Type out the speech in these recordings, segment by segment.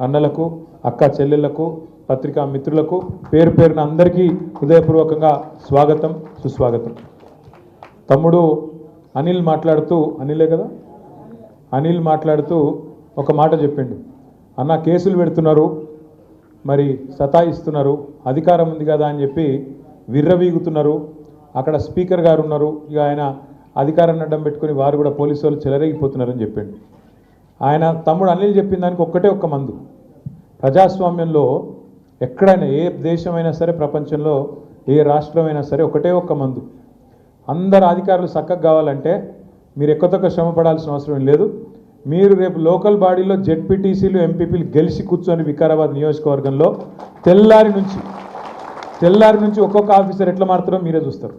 అన్నలకు అక్క చెల్లెళ్లకు పత్రికా మిత్రులకు పేరు పేరున అందరికీ హృదయపూర్వకంగా స్వాగతం సుస్వాగతం. తమ్ముడు అనిల్ మాట్లాడుతూ, అనిలే కదా, అనిల్ మాట్లాడుతూ ఒక మాట చెప్పిండు. అన్న కేసులు పెడుతున్నారు, మరి సతాయిస్తున్నారు, అధికారం ఉంది కదా అని చెప్పి విర్రవీగుతున్నారు, అక్కడ స్పీకర్ గారు ఉన్నారు, ఇక ఆయన అధికారాన్ని అడ్డం పెట్టుకుని వారు కూడా పోలీసు వాళ్ళు చెలరేగిపోతున్నారని చెప్పిండు. ఆయన తమ్ముడు అనిల్ చెప్పిన దానికి ఒక్కటే ఒక్క మందు. ప్రజాస్వామ్యంలో ఎక్కడైనా ఏ దేశమైనా సరే, ప్రపంచంలో ఏ రాష్ట్రమైనా సరే ఒకటే ఒక్క మందు. అందరు అధికారులు చక్కగా కావాలంటే మీరు ఎక్కువ శ్రమ పడాల్సిన అవసరం లేదు. మీరు రేపు లోకల్ బాడీలో జెడ్పీటీసీలు ఎంపీపీలు గెలిచి కూర్చొని వికారాబాద్ నియోజకవర్గంలో తెల్లారి నుంచి ఒక్కొక్క ఆఫీసర్ ఎట్లా మారుతారో మీరే చూస్తారు.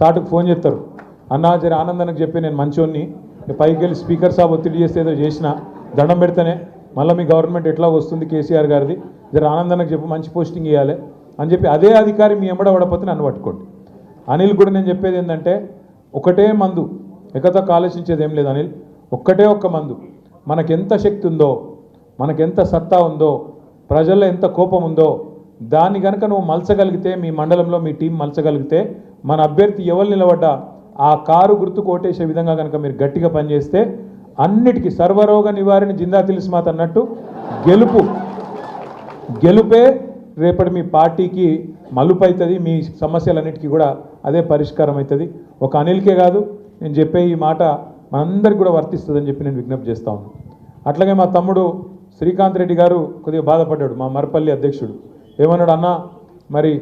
సాటుకు ఫోన్ చేస్తారు, అన్నా జర ఆనందానికి చెప్పి నేను మంచోన్ని, పైకి వెళ్ళి స్పీకర్ సాబ్ ఒత్తిడి చేస్తే ఏదో చేసినా దండం పెడితేనే మళ్ళీ మీ గవర్నమెంట్ ఎట్లా వస్తుంది కేసీఆర్ గారిది, జర ఆనందానికి చెప్పి మంచి పోస్టింగ్ ఇవ్వాలి అని చెప్పి అదే అధికారి మీ ఎంబడ పడపోతే నన్ను పట్టుకోండి. అనిల్ కూడా నేను చెప్పేది ఏంటంటే ఒకటే మందు, ఎక్కతొక్క ఆలోచించేది ఏం లేదు అనిల్, ఒక్కటే ఒక్క మందు. మనకెంత శక్తి ఉందో, మనకెంత సత్తా ఉందో, ప్రజల్లో ఎంత కోపం ఉందో దాన్ని కనుక నువ్వు మలచగలిగితే, మీ మండలంలో మీ టీం మలచగలిగితే, మన అభ్యర్థి ఎవరు నిలబడ్డా ఆ కారు గుర్తు కోటేసే విధంగా కనుక మీరు గట్టిగా పనిచేస్తే అన్నిటికీ సర్వరోగ నివారణ జిందా తిలిస్మాత్ అన్నట్టు గెలుపే రేపటి మీ పార్టీకి మలుపు అవుతుంది. మీ సమస్యలన్నిటికీ కూడా అదే పరిష్కారం అవుతుంది. ఒక అనిల్కే కాదు, నేను చెప్పే ఈ మాట మనందరికీ కూడా వర్తిస్తుందని చెప్పి నేను విజ్ఞప్తి చేస్తా ఉన్నాను. అట్లాగే మా తమ్ముడు శ్రీకాంత్ రెడ్డి గారు కొద్దిగా బాధపడ్డాడు, మా మరపల్లి అధ్యక్షుడు. ఏమన్నాడు, అన్న మరి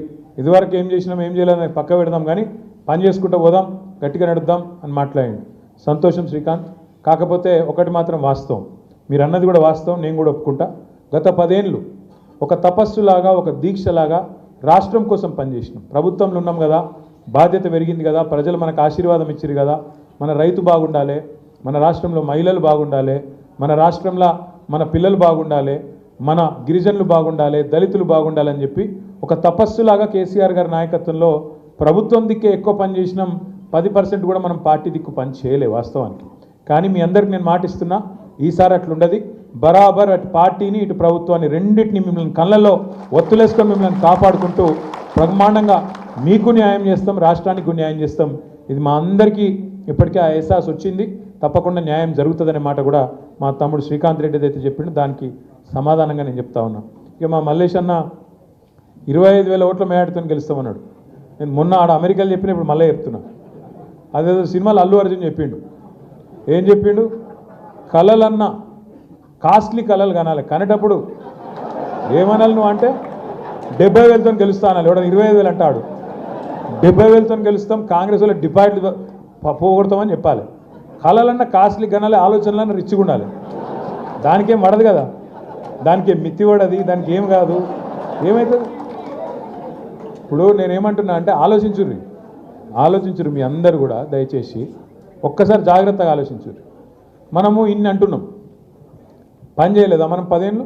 ఇదివరకు ఏం చేసినాం ఏం చేయలేదని పక్క పెడదాం, కానీ పని చేసుకుంటూ పోదాం, గట్టిగా నడుద్దాం అని మాట్లాడండి. సంతోషం శ్రీకాంత్. కాకపోతే ఒకటి మాత్రం వాస్తవం, మీరు అన్నది కూడా వాస్తవం, నేను కూడా ఒప్పుకుంటా. గత 10 ఏళ్ళు ఒక తపస్సులాగా, ఒక దీక్షలాగా రాష్ట్రం కోసం పనిచేసినాం. ప్రభుత్వంలో ఉన్నాం కదా, బాధ్యత పెరిగింది కదా, ప్రజలు మనకు ఆశీర్వాదం ఇచ్చారు కదా, మన రైతు బాగుండాలి, మన రాష్ట్రంలో మహిళలు బాగుండాలి, మన రాష్ట్రంలో మన పిల్లలు బాగుండాలి, మన గిరిజనులు బాగుండాలి, దళితులు బాగుండాలని చెప్పి ఒక తపస్సులాగా కేసీఆర్ గారి నాయకత్వంలో ప్రభుత్వం దిక్కే ఎక్కువ పని చేసినాం. 10% కూడా మనం పార్టీ దిక్కు పని చేయలే వాస్తవానికి. కానీ మీ అందరికి నేను మాటిస్తున్నా, ఈసారి అట్లుండదు. బరాబర్ అటు పార్టీని ఇటు ప్రభుత్వాన్ని రెండింటిని మిమ్మల్ని కళ్ళల్లో ఒత్తులేసుకొని మిమ్మల్ని కాపాడుకుంటూ బ్రహ్మాండంగా మీకు న్యాయం చేస్తాం, రాష్ట్రానికి న్యాయం చేస్తాం. ఇది మా అందరికీ ఇప్పటికే ఆ ఎహసాస్ వచ్చింది. తప్పకుండా న్యాయం జరుగుతుందనే మాట కూడా మా తమ్ముడు శ్రీకాంత్ రెడ్డి అయితే చెప్పిండు, దానికి సమాధానంగా నేను చెప్తా ఉన్నా. ఇక మా మల్లేష్ అన్న 25,000 ఓట్ల మేయాడుతో గెలుస్తామన్నాడు. నేను మొన్న ఆడ అమెరికాలో చెప్పిన, ఇప్పుడు మళ్ళీ చెప్తున్నా. అదేదో సినిమాలో అల్లు అర్జున్ చెప్పిండు. ఏం చెప్పిండు, కళలన్నా కాస్ట్లీ కళలు కనాలి, కనేటప్పుడు ఏమనాలి నువ్వు అంటే 70,000తో గెలుస్తా అనాలి. ఎవడ 25,000 అంటాడు, 70,000తో గెలుస్తాం, కాంగ్రెస్ వాళ్ళు డిపాజిట్లు పోగొడతామని చెప్పాలి. కళలన్నా కాస్ట్లీ కనాలి, ఆలోచనలన్నా రిచ్గా ఉండాలి. దానికేం పడదు కదా, దానికేం మిత్తి పడది, దానికి ఏం కాదు, ఏమవుతుంది. ఇప్పుడు నేనేమంటున్నా అంటే ఆలోచించురు మీ అందరు కూడా, దయచేసి ఒక్కసారి జాగ్రత్తగా ఆలోచించురు. మనము ఇన్ని అంటున్నాం, పని చేయలేదా మనం 10 ఏళ్ళు?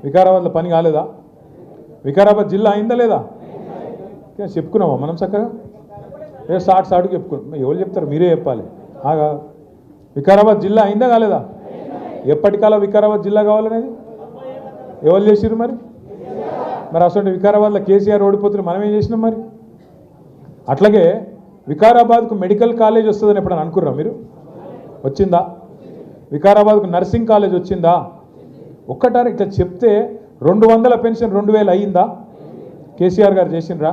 వికారాబాద్లో పని కాలేదా? వికారాబాద్ జిల్లా అయిందా లేదా? చెప్పుకున్నామా మనం చక్కగా? ఏ సాటుకు చెప్పుకున్నాం. ఎవరు చెప్తారు, మీరే చెప్పాలి. వికారాబాద్ జిల్లా అయిందా కాలేదా? ఎప్పటికాలా వికారాబాద్ జిల్లా కావాలనేది ఎవరు చేసిరు మరి? అసలు వికారాబాద్లో కేసీఆర్ ఓడిపోతున్న మనం ఏం చేసినాం మరి? అట్లాగే వికారాబాద్కు మెడికల్ కాలేజ్ వస్తుందని ఎప్పుడైనా అనుకుర్రా మీరు? వచ్చిందా? వికారాబాద్కు నర్సింగ్ కాలేజ్ వచ్చిందా? ఒక్కటారు ఇట్లా చెప్తే 200 పెన్షన్ 2,000 అయ్యిందా? కేసీఆర్ గారు చేసిండ్రా?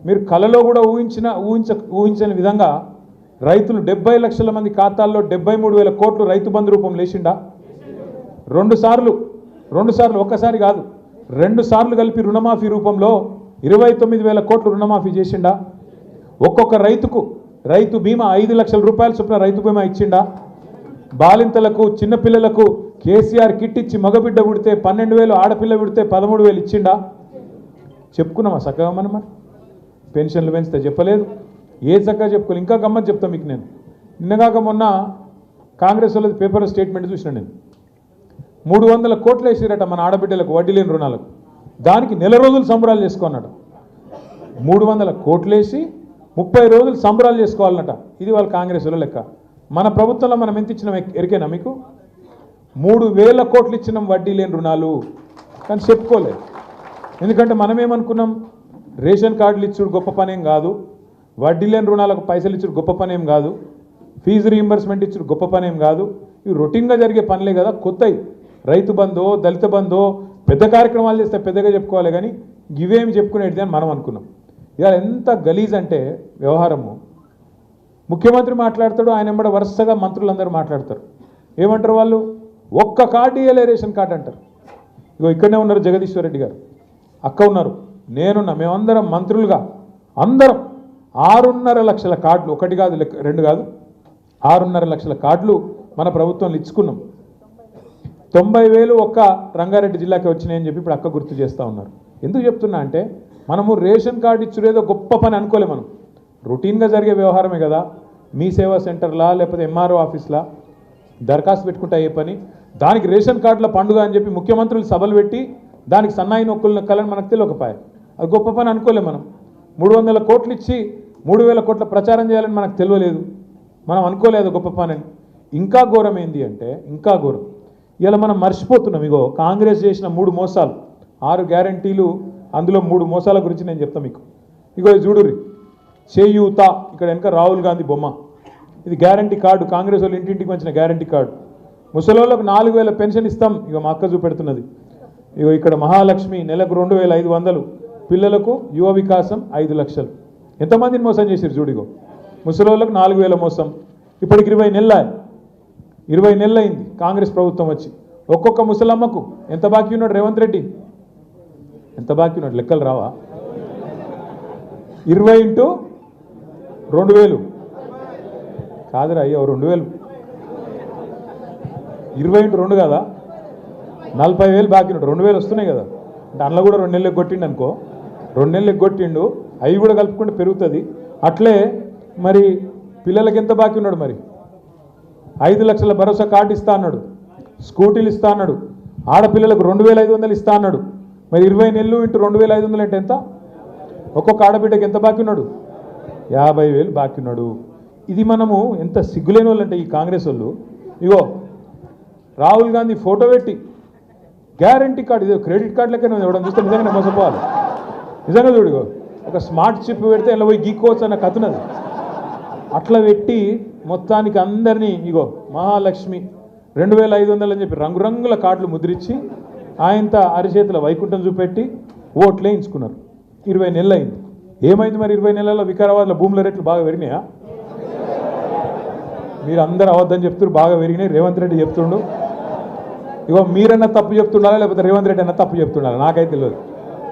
మీరు కలలో కూడా ఊహించని విధంగా రైతులు 70 లక్షల మంది ఖాతాల్లో 73,000 కోట్లు రైతు బంధు రూపం లేచిండా? 2 సార్లు, ఒక్కసారి కాదు 2 సార్లు కలిపి రుణమాఫీ రూపంలో 29,000 కోట్లు రుణమాఫీ చేసిండా? ఒక్కొక్క రైతుకు రైతు బీమా 5 లక్షల రూపాయల చొప్పున రైతు బీమా ఇచ్చిండా? బాలింతలకు, చిన్నపిల్లలకు కేసీఆర్ కిట్ ఇచ్చి మగబిడ్డ పుడితే 12,000, ఆడపిల్ల పుడితే 13,000 ఇచ్చిండా? చెప్పుకున్నామా చక్కగా మనం? మరి పెన్షన్లు పెంచితే చెప్పలేదు, ఏ చక్కగా చెప్పుకోలేదు. ఇంకా గమ్మత్ చెప్తాను మీకు. నేను నిన్నగాక మొన్న కాంగ్రెస్ వాళ్ళది పేపర్లో స్టేట్మెంట్ చూసిన, నేను 300 కోట్లు వేసిరట మన ఆడబిడ్డలకు వడ్డీ లేని రుణాలకు. దానికి నెల రోజులు సంబరాలు చేసుకున్నాడు. 300 కోట్లు వేసి 30 రోజులు సంబరాలు చేసుకోవాలన్నట. ఇది వాళ్ళ కాంగ్రెస్ వాళ్ళ లెక్క. మన ప్రభుత్వంలో మనం ఎంత ఇచ్చినాం ఎరికేనా మీకు? 3,000 కోట్లు ఇచ్చినాం వడ్డీ లేని రుణాలు, కానీ చెప్పుకోలేదు. ఎందుకంటే మనమేమనుకున్నాం, రేషన్ కార్డులు ఇచ్చుడు గొప్ప పనేం కాదు, వడ్డీ లేని రుణాలకు పైసలు ఇచ్చుడు గొప్ప పనేం కాదు, ఫీజు రీయింబర్స్మెంట్ ఇచ్చుడు గొప్ప పనేం కాదు, ఇవి రొటీన్గా జరిగే పనులే కదా. కొత్తవి రైతు బంధో దళిత బంధో పెద్ద కార్యక్రమాలు చేస్తే పెద్దగా చెప్పుకోవాలి, కానీ ఇవేమి చెప్పుకునేది అని మనం అనుకున్నాం. ఇవాళ ఎంత గలీజ్ అంటే వ్యవహారము, ముఖ్యమంత్రి మాట్లాడతాడు, ఆయన వెంబడ వరుసగా మంత్రులందరూ మాట్లాడతారు. ఏమంటారు వాళ్ళు, ఒక్క కార్డు ఇవ్వలే రేషన్ కార్డు అంటారు. ఇగో ఇక్కడనే ఉన్నారు జగదీశ్వర్ రెడ్డి గారు, అక్క ఉన్నారు, నేనున్నా, మేమందరం మంత్రులుగా అందరం 6.5 లక్షల కార్డులు, ఒకటి కాదు రెండు కాదు, 6.5 లక్షల కార్డులు మన ప్రభుత్వంలో ఇచ్చుకున్నాం. 90,000 ఒక్క రంగారెడ్డి జిల్లాకి వచ్చినాయని చెప్పి ఇప్పుడు అక్క గుర్తు చేస్తూ ఉన్నారు. ఎందుకు చెప్తున్నా అంటే, మనము రేషన్ కార్డు ఇచ్చుడేదో గొప్ప పని అనుకోలే, మనం రొటీన్గా జరిగే వ్యవహారమే కదా. మీ సేవా సెంటర్లా లేకపోతే ఎంఆర్ఓ ఆఫీస్లా దరఖాస్తు పెట్టుకుంటే అయ్యే పని, దానికి రేషన్ కార్డుల పండుగ అని చెప్పి ముఖ్యమంత్రులు సభలు పెట్టి దానికి సన్నాయి నొక్కులు నొక్కాలని మనకు తెలియకపోయా. అది గొప్ప పని అనుకోలే. మనం 300 కోట్లు ఇచ్చి 3,000 కోట్ల ప్రచారం చేయాలని మనకు తెలియలేదు, మనం అనుకోలేదు గొప్ప పని అని. ఇంకా ఘోరం ఏంది అంటే, ఇంకా ఘోరం, ఇలా మనం మర్చిపోతున్నాం. ఇగో కాంగ్రెస్ చేసిన 3 మోసాలు, 6 గ్యారంటీలు, అందులో 3 మోసాల గురించి నేను చెప్తాను మీకు. ఇగో చూడుర్రి, చేయూత, ఇక్కడ వెనక రాహుల్ గాంధీ బొమ్మ, ఇది గ్యారంటీ కార్డు, కాంగ్రెస్ వాళ్ళు ఇంటింటికి వచ్చిన గ్యారంటీ కార్డు. ముసలోళ్ళకు 4,000 పెన్షన్ ఇస్తాం, ఇక మా అక్క చూపెడుతున్నది. ఇగో ఇక్కడ మహాలక్ష్మి నెలకు 2,500, పిల్లలకు యువ వికాసం 5 లక్షలు. ఎంతమందిని మోసం చేశారు చూడిగో, ముసలోళ్ళకు 4,000 మోసం. ఇప్పటికి 20 నెలలు అయింది కాంగ్రెస్ ప్రభుత్వం వచ్చి. ఒక్కొక్క ముసలమ్మకు ఎంత బాకీ ఉన్నాడు రేవంత్ రెడ్డి, ఎంత బాకీ ఉన్నాడు లెక్కలు రావా? 20 × 2,000 కాదురా అయ్యో, 2,000, 20 × 2 కదా, 40,000 బాకీ ఉన్నాడు. 2,000 వస్తున్నాయి కదా, అంటే అందులో కూడా 2 నెలలకు కొట్టిండు అనుకో, 2 నెలలకు కొట్టిండు, అవి కూడా కలుపుకుంటే పెరుగుతుంది. అట్లే మరి పిల్లలకి ఎంత బాకీ ఉన్నాడు, మరి 5 లక్షల భరోసా కార్డు ఇస్తా అన్నాడు, స్కూటీలు ఇస్తా అన్నాడు, ఆడపిల్లలకు 2,500 ఇస్తా అన్నాడు. మరి 20 నెలలు × 2,500 అంటే ఎంత? ఒక్కొక్క ఆడబిడ్డకి ఎంత బాకీ ఉన్నాడు? 50,000 బాకీ ఉన్నాడు. ఇది మనము ఎంత సిగ్గులేని వాళ్ళు అంటే ఈ కాంగ్రెస్ వాళ్ళు. ఇగో రాహుల్ గాంధీ ఫోటో పెట్టి గ్యారంటీ కార్డు, ఇది క్రెడిట్ కార్డు లెక్క ఇవ్వడం చూస్తే నిజంగానే మోసపోవాలి. నిజంగా చూడు, ఒక స్మార్ట్ చిప్ పెడితే ఇలా పోయి గీక్కోవచ్చు అన్న కథనది. అట్లా పెట్టి మొత్తానికి అందరినీ ఇగో మహాలక్ష్మి 2,500 అని చెప్పి రంగురంగుల కార్డులు ముద్రించి ఆయనంత అరిచేతుల వైకుంఠం చూపెట్టి ఓట్లే ఎంచుకున్నారు. 20 నెలలు అయింది. ఏమైంది మరి 20 నెలల్లో? వికారాబాద్లో భూముల రేట్లు బాగా పెరిగినాయా? మీరు అందరూ అవద్దని చెప్తున్నారు, బాగా పెరిగినాయి. రేవంత్ రెడ్డి చెప్తుండు, ఇగో మీరన్నా తప్పు చెప్తుండాలా లేకపోతే రేవంత్ రెడ్డి అన్నా తప్పు చెప్తుండాలా నాకైతే తెలియదు.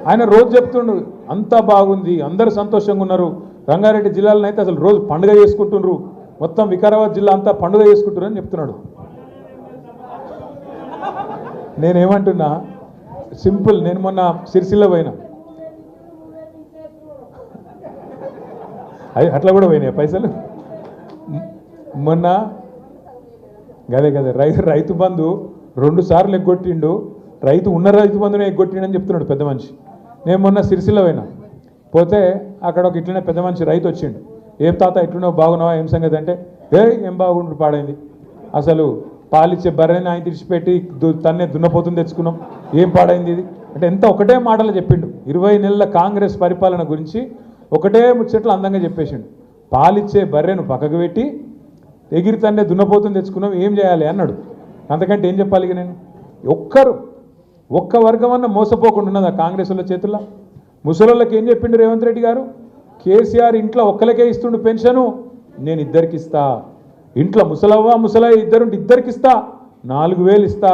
ఆయన రోజు చెప్తుండు అంతా బాగుంది, అందరూ సంతోషంగా ఉన్నారు, రంగారెడ్డి జిల్లాలో అయితే అసలు రోజు పండుగ చేసుకుంటుండ్రు, మొత్తం వికారాబాద్ జిల్లా అంతా పండుగ చేసుకుంటున్నారు అని చెప్తున్నాడు. నేనేమంటున్నా సింపుల్, నేను మొన్న సిరిసిల్ల పోయినా, అట్లా కూడా పోయినాయి పైసలు. మొన్న గదే రైతు బంధు 2 సార్లు ఎగ్గొట్టిండు, ఉన్న రైతు బంధునే ఎగ్గొట్టిండు అని చెప్తున్నాడు పెద్ద మనిషి. నేను మొన్న సిరిసిల్ల పోయినా, పోతే అక్కడ ఒక ఇట్లనే పెద్ద మనిషి రైతు వచ్చిండు. ఏం తాత ఎట్లున్నావు, బాగున్నావా, ఏం సంగతి అంటే, ఏం బాగుండు పాడైంది, అసలు పాలిచ్చే బర్రెని ఆయన తెచ్చిపెట్టి తన్నే దున్నపోతుంది తెచ్చుకున్నాం, ఏం పాడైంది ఇది అంటే ఎంత ఒకటే మాటలు చెప్పిండు. 20 నెలల కాంగ్రెస్ పరిపాలన గురించి ఒకటే ముచ్చట్లు అందంగా చెప్పేసిండు. పాలిచ్చే బర్రెను పక్కకు పెట్టి ఎగిరి తన్నే దున్నపోతుంది తెచ్చుకున్నాం, ఏం చేయాలి అన్నాడు. అంతకంటే ఏం చెప్పాలి? నేను ఒక్క వర్గం అన్న మోసపోకుండా ఉన్నది ఆ కాంగ్రెస్ వాళ్ళ చేతుల్లో. ముసలోళ్ళకి ఏం చెప్పిండు రేవంత్ రెడ్డి గారు? కేసీఆర్ ఇంట్లో ఒక్కరికే ఇస్తుండు పెన్షను, నేను 2కి ఇస్తా, ఇంట్లో ముసలయ్య ఇద్దరికి ఇస్తా, 4,000 ఇస్తా,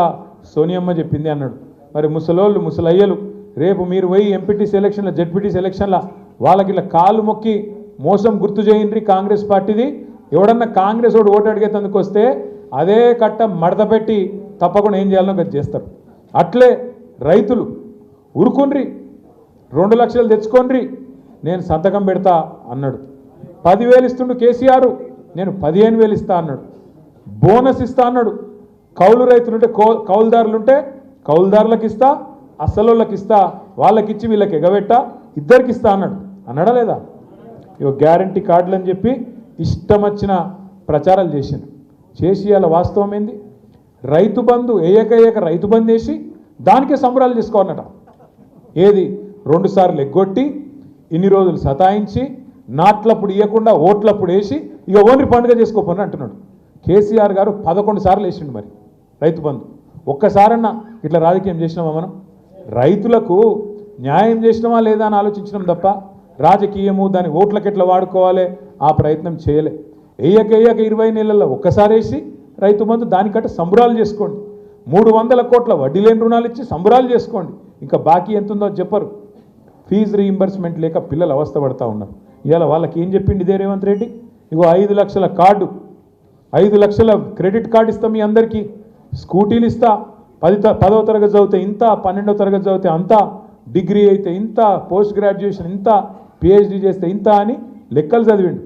సోనియమ్మ చెప్పింది అన్నాడు. మరి ముసలోళ్ళు ముసలయ్యలు రేపు మీరు పోయి ఎంపీటీసీ ఎలక్షన్ల జెడ్పీటీసీ ఎలక్షన్ల వాళ్ళకి ఇలా కాళ్ళు మొక్కి మోసం గుర్తు చేయండి కాంగ్రెస్ పార్టీది. ఎవడన్నా కాంగ్రెస్ వాడు ఓటు అడిగేందుకు వస్తే అదే కట్ట మడత పెట్టి తప్పకుండా ఏం చేయాలనో అది చేస్తారు. అట్లే రైతులు ఉరుకుండ్రి, 2 లక్షలు తెచ్చుకోండి, నేను సంతకం పెడతా అన్నాడు. 10,000 ఇస్తుండు కేసీఆర్, నేను 15,000 ఇస్తా అన్నాడు. బోనస్ ఇస్తా అన్నాడు. కౌలు రైతులుంటే కౌలుదారులుంటే కౌలుదారులకు ఇస్తా, అసలోళ్ళకి ఇస్తా, వాళ్ళకిచ్చి వీళ్ళకి ఎగబెట్టా, 2కి ఇస్తా అన్నాడా లేదా? ఇవి గ్యారంటీ కార్డులు అని చెప్పి ఇష్టం వచ్చిన ప్రచారాలు చేసి అలా వాస్తవం ఏంది? రైతు బంధు ఏక రైతు బంధు వేసి దానికే సంబరాలు చేసుకోవాలన్నట. ఏది 2 సార్లు ఎగ్గొట్టి ఇన్ని రోజులు సతాయించి నాట్లప్పుడు ఇవ్వకుండా ఓట్లప్పుడు వేసి ఇక ఓన్లీ పండుగ చేసుకోపోని అంటున్నాడు. కేసీఆర్ గారు 11 సార్లు వేసిండు మరి రైతు బంధు. ఒక్కసారన్నా ఇట్లా రాజకీయం చేసినామా మనం? రైతులకు న్యాయం చేసినామా లేదా అని ఆలోచించడం తప్ప రాజకీయము దాని ఓట్లకి ఎట్లా వాడుకోవాలి ఆ ప్రయత్నం చేయలే. ఏయక 20 నెలల్లో ఒక్కసారి వేసి రైతు బంధు దానికంటే సంబరాలు చేసుకోండి. 300 కోట్ల వడ్డీ లేని రుణాలు ఇచ్చి సంబరాలు చేసుకోండి. ఇంకా బాకీ ఎంత ఉందో చెప్పరు. ఫీజు రీయింబర్స్మెంట్ లేక పిల్లలు అవస్థ పడతా ఉన్నారు. ఇవాళ వాళ్ళకి ఏం చెప్పింది ఇదే రేవంత్ రెడ్డి? ఇగో 5 లక్షల కార్డు, 5 లక్షల క్రెడిట్ కార్డు ఇస్తాం మీ అందరికీ, స్కూటీలు ఇస్తా, 10వ తరగతి చదివితే ఇంత, 12వ తరగతి చదివితే అంత, డిగ్రీ అయితే ఇంత, పోస్ట్ గ్రాడ్యుయేషన్ ఇంత, పిహెచ్డి చేస్తే ఇంత అని లెక్కలు చదివిండు.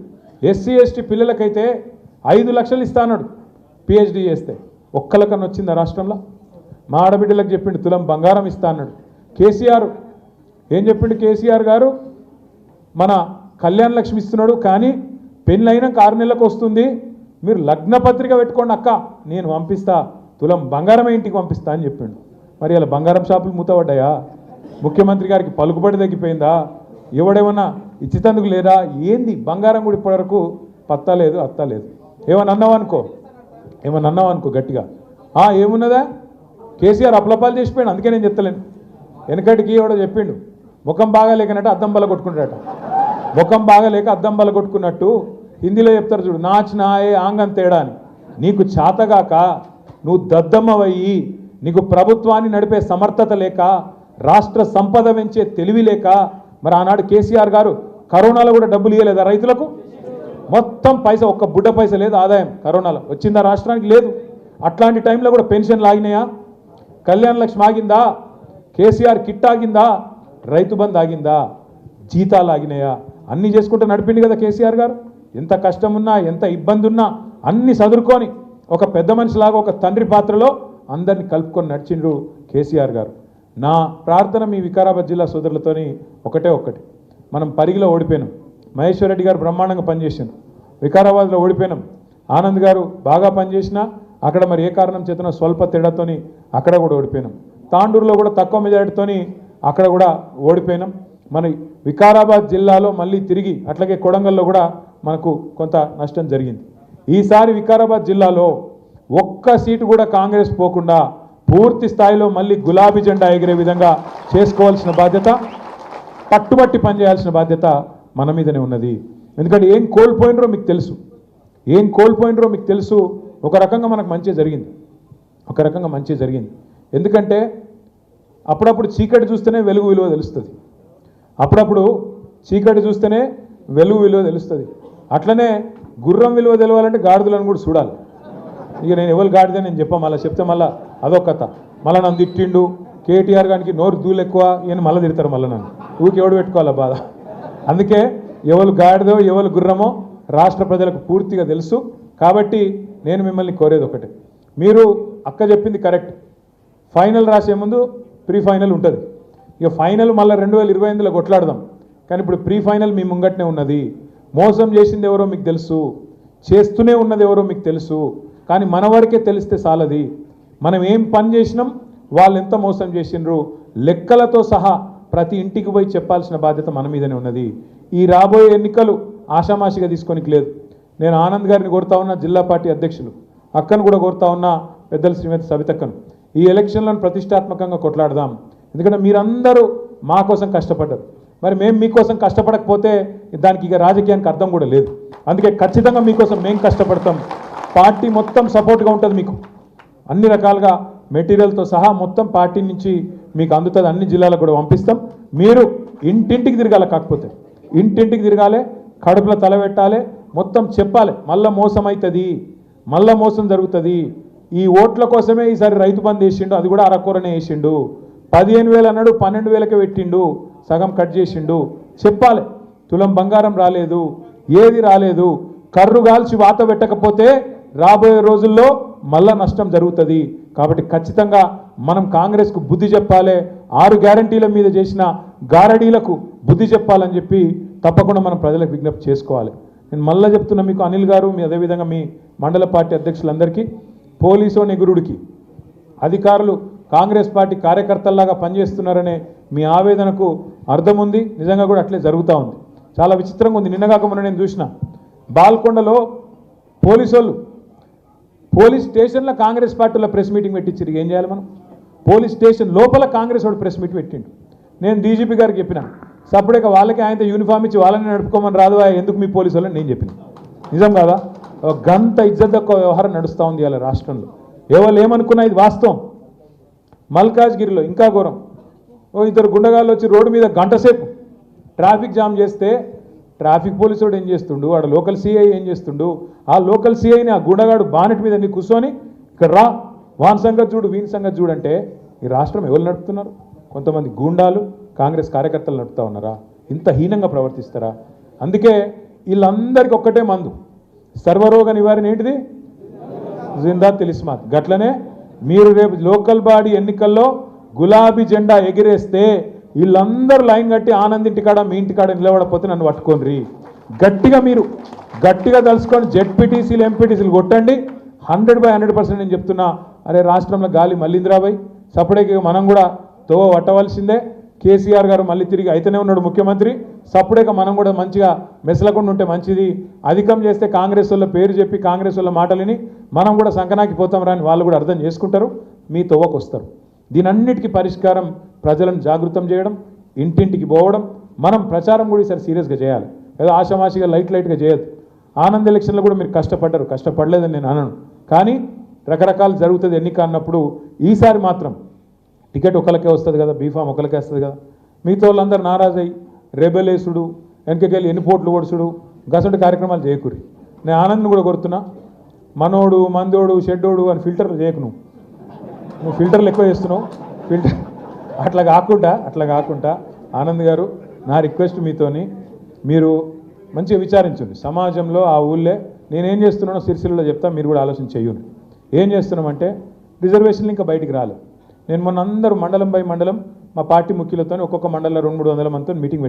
ఎస్సీ ఎస్టీ పిల్లలకైతే 5 లక్షలు ఇస్తా అన్నాడు పిహెచ్డి చేస్తే. ఒక్కలకన్నా వచ్చిందా రాష్ట్రంలో? మా ఆడబిడ్డలకు చెప్పిండు తులం బంగారం ఇస్తా అన్నాడు. కేసీఆర్ ఏం చెప్పిండు? కేసీఆర్ గారు మన కళ్యాణ లక్ష్మి ఇస్తున్నాడు, కానీ పెళ్ళైనాక 6 నెలలకు వస్తుంది, మీరు లగ్న పత్రిక పెట్టుకోండి అక్క, నేను పంపిస్తా, తులం బంగారమే ఇంటికి పంపిస్తా అని చెప్పిండు. మరి ఇలా బంగారం షాపులు మూతపడ్డాయా? ముఖ్యమంత్రి గారికి పలుకుబడి తగ్గిపోయిందా? ఎవడేమన్నా ఇచ్చితందుకు లేదా? ఏంది బంగారం కూడా ఇప్పటివరకు పత్తా లేదు, అత్తా లేదు. ఏమన్నా అన్నావనుకో గట్టిగా ఏమున్నదా? కేసీఆర్ అప్లపాలు చేసిపోయాడు. అందుకే నేను చెప్తలేను. వెనకటికి ఎవడో చెప్పిండు ముఖం బాగా లేకనట్టు అద్దం బల్ల కొట్టుకుంటాడట. ముఖం బాగా లేక అద్దం బల్ల కొట్టుకున్నట్టు హిందీలో చెప్తారు చూడు, నాచ్ నాయే ఆంగన్ తేడా అని. నీకు చాతగాక, నువ్వు దద్దమ్మవయ్యి, నీకు ప్రభుత్వాన్ని నడిపే సమర్థత లేక, రాష్ట్ర సంపద పెంచే తెలివి లేక, మరి ఆనాడు కేసీఆర్ గారు కరోనాలో కూడా డబ్బులు ఇవ్వలేదా రైతులకు? మొత్తం పైసా, ఒక్క బుడ్డ పైసా లేదు ఆదాయం కరోనాలో వచ్చిందా రాష్ట్రానికి? లేదు. అట్లాంటి టైంలో కూడా పెన్షన్లు ఆగినాయా? కళ్యాణ లక్ష్మి ఆగిందా? కేసీఆర్ కిట్ ఆగిందా? రైతు బంధు ఆగిందా? జీతాలు ఆగినాయా? అన్నీ చేసుకుంటూ నడిపింది కదా కేసీఆర్ గారు. ఎంత కష్టం ఉన్నా, ఎంత ఇబ్బంది ఉన్నా అన్నీ సదురుకొని ఒక పెద్ద మనిషిలాగా ఒక తండ్రి పాత్రలో అందరినీ కలుపుకొని నడిచిండ్రు కేసీఆర్ గారు. నా ప్రార్థన మీ వికారాబాద్ జిల్లా సోదరులతోని ఒకటే ఒక్కటి, మనం పరిగిలో ఓడిపోయినాం, మహేశ్వర్ రెడ్డి గారు బ్రహ్మాండంగా పనిచేసారు, వికారాబాద్లో ఓడిపోయినాం, ఆనంద్ గారు బాగా పనిచేసినా అక్కడ మరి ఏ కారణం చేతనో స్వల్ప తేడాతోని అక్కడ కూడా ఓడిపోయినాం, తాండూరులో కూడా తక్కువ మెజారిటీతోని అక్కడ కూడా ఓడిపోయినాం. మన వికారాబాద్ జిల్లాలో మళ్ళీ తిరిగి అట్లాగే కొడంగల్లో కూడా మనకు కొంత నష్టం జరిగింది. ఈసారి వికారాబాద్ జిల్లాలో ఒక్క సీటు కూడా కాంగ్రెస్ పోకుండా పూర్తి స్థాయిలో మళ్ళీ గులాబీ జెండా ఎగిరే విధంగా చేసుకోవాల్సిన బాధ్యత, పట్టుబట్టి పనిచేయాల్సిన బాధ్యత మన మీదనే ఉన్నది. ఎందుకంటే ఏం కోల్పోయినరో మీకు తెలుసు. ఒక రకంగా మనకు మంచి జరిగింది. ఎందుకంటే అప్పుడప్పుడు చీకటి చూస్తేనే వెలుగు విలువ తెలుస్తుంది. అట్లనే గుర్రం విలువ తెలవాలంటే గాడిదలను కూడా చూడాలి. ఇక నేను ఎవరు గాడిదే నేను మళ్ళీ చెప్తే మళ్ళీ అదొక కథ. మళ్ళీ నన్ను తిట్టిండు కేటీఆర్ గారికి, నోరు దూలు ఎక్కువ ఈయన మళ్ళీ తిడతారు, మళ్ళీ నన్ను ఊరికి ఎవడు పెట్టుకోవాలా బాధ. అందుకే ఎవరు గాడిదో ఎవరు గుర్రమో రాష్ట్ర ప్రజలకు పూర్తిగా తెలుసు. కాబట్టి నేను మిమ్మల్ని కోరేది ఒకటే, మీరు అక్క చెప్పింది కరెక్ట్, ఫైనల్ రాసే ముందు ప్రీ ఫైనల్ ఉంటుంది. ఇక ఫైనల్ మళ్ళీ 2028లో కొట్లాడదాం. కానీ ఇప్పుడు ప్రీ ఫైనల్ మీ ముంగట్నే ఉన్నది. మోసం చేసింది ఎవరో మీకు తెలుసు, చేస్తూనే ఉన్నది ఎవరో మీకు తెలుసు. కానీ మన వరకే తెలిస్తే చాలది. మనం ఏం పని చేసినాం, వాళ్ళు ఎంత మోసం చేసిండ్రు, లెక్కలతో సహా ప్రతి ఇంటికి పోయి చెప్పాల్సిన బాధ్యత మన మీదనే ఉన్నది. ఈ రాబోయే ఎన్నికలు ఆషామాషిగా తీసుకోనికి లేదు. నేను ఆనంద్ గారిని కోరుతా ఉన్నా, జిల్లా పార్టీ అధ్యక్షులు అక్కను కూడా కోరుతా ఉన్నా, పెద్దలు శ్రీమతి సవితక్కను, ఈ ఎలక్షన్లను ప్రతిష్టాత్మకంగా కొట్లాడదాం. ఎందుకంటే మీరందరూ మా కోసం కష్టపడ్డారు. మరి మేము మీకోసం కష్టపడకపోతే దానికి ఇక రాజకీయానికి అర్థం కూడా లేదు. అందుకే ఖచ్చితంగా మీకోసం మేము కష్టపడతాం. పార్టీ మొత్తం సపోర్ట్గా ఉంటుంది మీకు, అన్ని రకాలుగా మెటీరియల్తో సహా మొత్తం పార్టీ నుంచి మీకు అందుతుంది. అన్ని జిల్లాలకు కూడా పంపిస్తాం. మీరు ఇంటింటికి తిరగాలి, కాకపోతే ఇంటింటికి తిరగాలి, కడుపులో తల పెట్టాలి, మొత్తం చెప్పాలి. మళ్ళీ మోసం అవుతుంది, మళ్ళీ మోసం జరుగుతుంది. ఈ ఓట్ల కోసమే ఈసారి రైతు బంధు వేసిండు, అది కూడా అరకొరనే వేసిండు. 15,000 అన్నాడు, 12,000కే పెట్టిండు, సగం కట్ చేసిండు. చెప్పాలి, తులం బంగారం రాలేదు, ఏది రాలేదు. కర్రు గాల్చి వాత పెట్టకపోతే రాబోయే రోజుల్లో మళ్ళా నష్టం జరుగుతుంది. కాబట్టి ఖచ్చితంగా మనం కాంగ్రెస్కు బుద్ధి చెప్పాలి. 6 గ్యారంటీల మీద చేసిన గారడీలకు బుద్ధి చెప్పాలని చెప్పి తప్పకుండా మనం ప్రజలకు విజ్ఞప్తి చేసుకోవాలి. నేను మళ్ళీ చెప్తున్నా మీకు, అనిల్ గారు, మీ అదేవిధంగా మీ మండల పార్టీ అధ్యక్షులందరికీ, పోలీసు నెగురుడికి అధికారులు కాంగ్రెస్ పార్టీ కార్యకర్తల్లాగా పనిచేస్తున్నారనే మీ ఆవేదనకు అర్థం ఉంది. నిజంగా కూడా అట్లే జరుగుతూ ఉంది. చాలా విచిత్రంగా ఉంది. నిన్నగాక మొన్న నేను చూసిన బాల్కొండలో పోలీస్ స్టేషన్లో కాంగ్రెస్ పార్టీలో ప్రెస్ మీటింగ్ పెట్టించారు. ఏం చేయాలి మనం? పోలీస్ స్టేషన్ లోపల కాంగ్రెస్ వాడు ప్రెస్ మీట్ పెట్టిండు. నేను డీజీపీ గారికి చెప్పిన, సపరేట్గా వాళ్ళకి ఆయనతో యూనిఫామ్ ఇచ్చి వాళ్ళని నడుపుకోమని రాదు, ఎందుకు మీ పోలీసు వాళ్ళని నేను చెప్పిన. నిజం కాదా? గంత ఇజ్జత్ వ్యవహారం నడుస్తూ ఉంది ఇలా రాష్ట్రంలో. ఎవరు ఏమనుకున్నా ఇది వాస్తవం. మల్కాజ్గిరిలో ఇంకా ఘోరం. ఇద్దరు గుండగాళ్ళు వచ్చి రోడ్డు మీద గంటసేపు ట్రాఫిక్ జామ్ చేస్తే ట్రాఫిక్ పోలీసు వాడు ఏం చేస్తుండు, వాడు లోకల్ సిఐ ఏం చేస్తుండు, ఆ లోకల్ సిఐని ఆ గుండగాడు బానెట్ మీద నీ కూర్చొని ఇక్కడ రా, వాన్ సంగతి చూడు, వీని సంగతి చూడంటే ఈ రాష్ట్రం ఎవరు నడుపుతున్నారు? కొంతమంది గూండాలు కాంగ్రెస్ కార్యకర్తలు నడుపుతా ఉన్నారా? ఇంత హీనంగా ప్రవర్తిస్తారా? అందుకే వీళ్ళందరికీ ఒక్కటే మందు, సర్వరోగ నివారణ ఏంటిది? జిందా తిలిస్మాత్. గట్లనే మీరు రేపు లోకల్ బాడీ ఎన్నికల్లో గులాబీ జెండా ఎగిరేస్తే వీళ్ళందరూ లైన్ కట్టి ఆనంద్ ఇంటికాడ మీ ఇంటికాడ నిలబడకపోతే నన్ను పట్టుకోండి. మీరు గట్టిగా తలుసుకొని జెడ్పీటీసీలు ఎంపీటీసీలు కొట్టండి. 100% నేను చెప్తున్నా. అరే రాష్ట్రంలో గాలి మళ్ళీందిరాబాయ్, సపరేట్గా మనం కూడా తోవ పట్టవలసిందే. కేసీఆర్ గారు మళ్ళీ తిరిగి అయితేనే ఉన్నాడు ముఖ్యమంత్రి. సపరేట్గా మనం కూడా మంచిగా మెసలకుండా ఉంటే మంచిది. అధికం చేస్తే కాంగ్రెస్ వాళ్ళ పేరు చెప్పి కాంగ్రెస్ వాళ్ళ మాటలని మనం కూడా సంకనాకి పోతాం రాని వాళ్ళు కూడా అర్థం చేసుకుంటారు, మీ తోవకు వస్తారు. దీనన్నిటికీ పరిష్కారం ప్రజలను జాగృతం చేయడం, ఇంటింటికి పోవడం. మనం ప్రచారం కూడా ఈసారి సీరియస్గా చేయాలి. ఏదో ఆషామాషిగా లైట్గా చేయొద్దు. ఆనంద్ ఎలక్షన్లో కూడా మీరు కష్టపడలేదని నేను అనను. కానీ రకరకాలు జరుగుతుంది ఎన్నిక అన్నప్పుడు ఈసారి మాత్రం టికెట్ ఒకరికే వస్తుంది కదా, బీఫామ్ ఒకరికే వస్తుంది కదా. మిగతా వాళ్ళందరూ నారాజై రెబెలేసుడు, వెనకకెళ్ళి ఎన్నిపోట్లు ఓడుసుడు, గసంటి కార్యక్రమాలు చేయకూరి. నేను ఆనంద్ని కూడా కొడుతున్నా, మనోడు మందోడు షెడ్డోడు అని ఫిల్టర్లు చేయకు. నువ్వు ఫిల్టర్లు ఎక్కువ చేస్తున్నావు. అట్లా కాకుండా ఆనంద్ గారు, నా రిక్వెస్ట్ మీతోని, మీరు మంచిగా విచారించండి. సమాజంలో ఆ ఊళ్ళే నేనేం చేస్తున్నానో సిరిసిల్లలో చెప్తా, మీరు కూడా ఆలోచన చెయ్యండి. ఏం చేస్తున్నామంటే రిజర్వేషన్లు ఇంకా బయటికి రాలేదు. నేను మొన్న అందరూ మండలం బై మండలం మా పార్టీ ముఖ్యులతో ఒక్కొక్క మండలంలో 200-300 మందితో మీటింగ్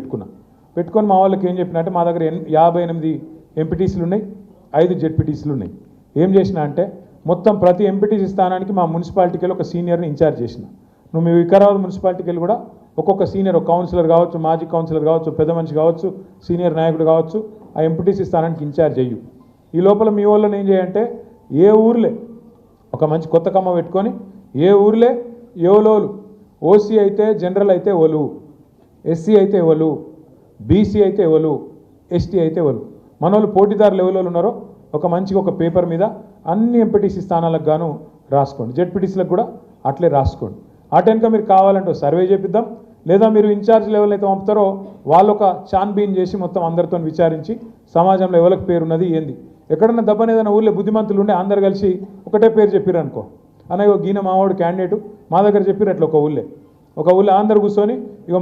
పెట్టుకొని మా వాళ్ళకి ఏం చెప్పినా అంటే, మా దగ్గర 58 ఎంపీటీసీలు ఉన్నాయి, 5 జెడ్పీటీసీలు ఉన్నాయి. ఏం చేసినా అంటే మొత్తం ప్రతి ఎంపీటీసీ స్థానానికి మా మున్సిపాలిటీకి వెళ్ళి ఒక సీనియర్ని ఇన్ఛార్జ్ చేసిన. నువ్వు మీ వికారాబాద్ మున్సిపాలిటీకి వెళ్ళి కూడా ఒక్కొక్క సీనియర్, ఒక కౌన్సిలర్ కావచ్చు, మాజీ కౌన్సిలర్ కావచ్చు, పెద్ద మనిషి కావచ్చు, సీనియర్ నాయకుడు కావచ్చు, ఆ ఎంపీటీసీ స్థానానికి ఇన్ఛార్జ్ అయ్యు. ఈ లోపల మీ వాళ్ళని ఏం చేయంటే, ఏ ఊర్లే ఒక మంచి కొత్త కమ్మ పెట్టుకొని, ఏ ఊర్లే ఎవలోలు, ఓసీ అయితే జనరల్ అయితే ఎవరు, ఎస్సీ అయితే ఎవరు, బీసీ అయితే ఎవరు, ఎస్టీ అయితే ఎవరు, మన వాళ్ళు పోటీదారులు ఎవరు ఉన్నారో ఒక మంచిగా ఒక పేపర్ మీద అన్ని ఎంపీటీసీ స్థానాలకు గాను రాసుకోండి. జెడ్పీటీసీలకు కూడా అట్లే రాసుకోండి. అటెన్క మీరు కావాలంటే సర్వే చేపిద్దాం, లేదా మీరు ఇన్ఛార్జ్ లెవెల్ అయితే పంపుతారో వాళ్ళు ఒక చాన్బీన్ చేసి మొత్తం అందరితో విచారించి సమాజంలో ఎవరికి పేరున్నది ఏంది, ఎక్కడన్నా దబ్బని ఏదైనా ఊళ్ళో బుద్ధిమంతులు ఉండే అందరు కలిసి ఒకటే పేరు చెప్పారు అనుకో, అన్న గీన మావాడు క్యాండిడేటు మా దగ్గర చెప్పారు. అట్లా ఒక ఊళ్ళో అందరు కూర్చొని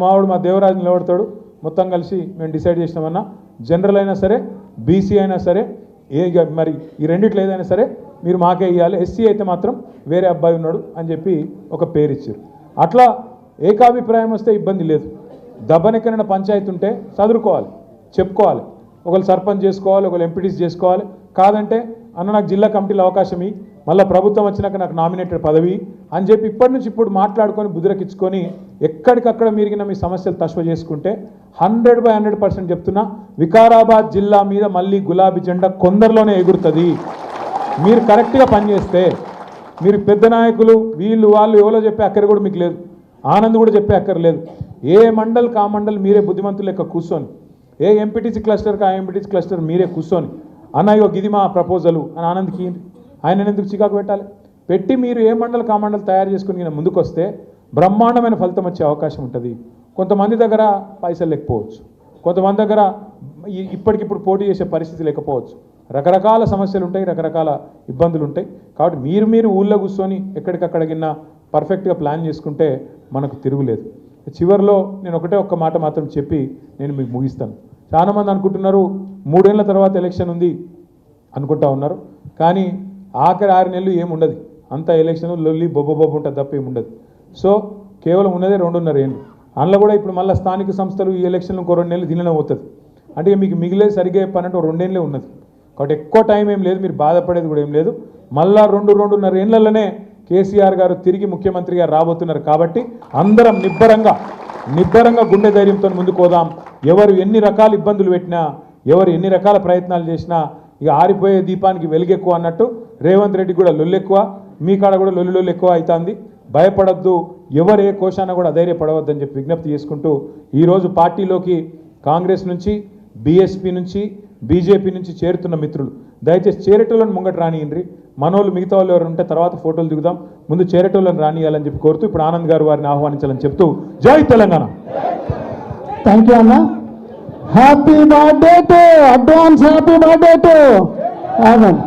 మావాడు మా దేవరాజు నిలబడతాడు, మొత్తం కలిసి మేము డిసైడ్ చేసినామన్నా, జనరల్ అయినా సరే బీసీ అయినా సరే మరి ఈ రెండిట్లో ఏదైనా సరే మీరు మాకే ఇవ్వాలి, ఎస్సీ అయితే మాత్రం వేరే అబ్బాయి ఉన్నాడు అని చెప్పి ఒక పేరు ఇచ్చారు. అట్లా ఏకాభిప్రాయం వస్తే ఇబ్బంది లేదు. దబ్బనెక్కడైనా పంచాయతీ ఉంటే చదువుకోవాలి, చెప్పుకోవాలి. ఒకళ్ళు సర్పంచ్ చేసుకోవాలి, ఒకళ్ళు ఎంపీటీసీ చేసుకోవాలి. కాదంటే అన్న నాకు జిల్లా కమిటీలో అవకాశం ఇవి, మళ్ళీ ప్రభుత్వం వచ్చినాక నాకు నామినేటెడ్ పదవి అని చెప్పి ఇప్పటి నుంచి ఇప్పుడు మాట్లాడుకొని బుద్ధిరకించుకొని ఎక్కడికక్కడ మీరిగిన మీ సమస్యలు తశ్వ చేసుకుంటే 100% చెప్తున్నా, వికారాబాద్ జిల్లా మీద మళ్ళీ గులాబీ జెండా కొందరిలోనే ఎగురుతుంది. మీరు కరెక్ట్గా పనిచేస్తే, మీరు పెద్ద నాయకులు వీళ్ళు వాళ్ళు ఎవరో చెప్పే అక్కర కూడా మీకు లేదు, ఆనంద్ కూడా చెప్పే అక్కర్లేదు. ఏ మండల్కి ఆ మండల్ మీరే బుద్ధిమంతులు లెక్క కూర్చొని, ఏ ఎంపీటీసీ క్లస్టర్కి ఆ ఎంపీటీసీ క్లస్టర్ మీరే కూర్చొని అన్నయ్యో గిది మా ప్రపోజలు అని ఆనంద్కి ఆయన ఎందుకు చికాకు పెట్టి మీరు ఏ మండలికి ఆ మండలి తయారు చేసుకుని ముందుకు వస్తే బ్రహ్మాండమైన ఫలితం వచ్చే అవకాశం ఉంటుంది. కొంతమంది దగ్గర పైసలు లేకపోవచ్చు, కొంతమంది దగ్గర ఇప్పటికిప్పుడు పోటీ చేసే పరిస్థితి లేకపోవచ్చు, రకరకాల సమస్యలు ఉంటాయి, రకరకాల ఇబ్బందులు ఉంటాయి. కాబట్టి మీరు ఊళ్ళో కూర్చొని ఎక్కడికక్కడికిన్నా పర్ఫెక్ట్గా ప్లాన్ చేసుకుంటే మనకు తిరుగులేదు. చివరిలో నేను ఒక్క మాట మాత్రం చెప్పి నేను మీకు ముగిస్తాను. చాలామంది అనుకుంటున్నారు 3 ఏళ్ల తర్వాత ఎలక్షన్ ఉంది అనుకుంటా ఉన్నారు, కానీ ఆఖరి 6 నెలలు ఏముండదు, అంత ఎలక్షన్ లొల్లి బొబ్బ ఉంటుంది తప్ప ఏముండదు. సో కేవలం ఉన్నదే 2.5 ఏళ్ళు. అందులో కూడా ఇప్పుడు మళ్ళీ స్థానిక సంస్థలు ఈ ఎలక్షన్లు ఇంకో 2 నెలలు దీనిలో అవుతుంది. అంటే మీకు మిగిలేదు సరిగ్గా చెప్పానంటే 2 ఏళ్ళే ఉన్నది. కాబట్టి ఎక్కువ టైం ఏం లేదు, మీరు బాధపడేది కూడా ఏం లేదు. మళ్ళా 2-2.5 ఏళ్లలోనే కేసీఆర్ గారు తిరిగి ముఖ్యమంత్రిగా రాబోతున్నారు. కాబట్టి అందరం నిబ్బరంగా గుండె ధైర్యంతో ముందుకు పోదాం. ఎవరు ఎన్ని రకాల ఇబ్బందులు పెట్టినా, ఎవరు ఎన్ని రకాల ప్రయత్నాలు చేసినా ఇక ఆరిపోయే దీపానికి వెలుగెక్కువ అన్నట్టు రేవంత్ రెడ్డి కూడా లొల్లెక్కువ, మీ కాడ కూడా లొల్లి ఎక్కువ అవుతుంది. భయపడద్దు, ఎవరు ఏ కోశాన కూడా అధైర్యపడవద్దని చెప్పి విజ్ఞప్తి చేసుకుంటూ ఈరోజు పార్టీలోకి కాంగ్రెస్ నుంచి, బీఎస్పీ నుంచి, బీజేపీ నుంచి చేరుతున్న మిత్రులు దయచేసి చేరేటోళ్ళని ముంగట రానియండి. మనోళ్ళు మిగతా వాళ్ళు ఎవరు ఉంటే తర్వాత ఫోటోలు దిగుదాం, ముందు చేరేటోళ్ళని రానియాలని చెప్పి కోరుతూ ఇప్పుడు ఆనంద్ గారు వారిని ఆహ్వానించాలని చెప్తూ జై తెలంగాణ. థ్యాంక్ యూ అన్న. Happy birthday to advance happy birthday to Anand.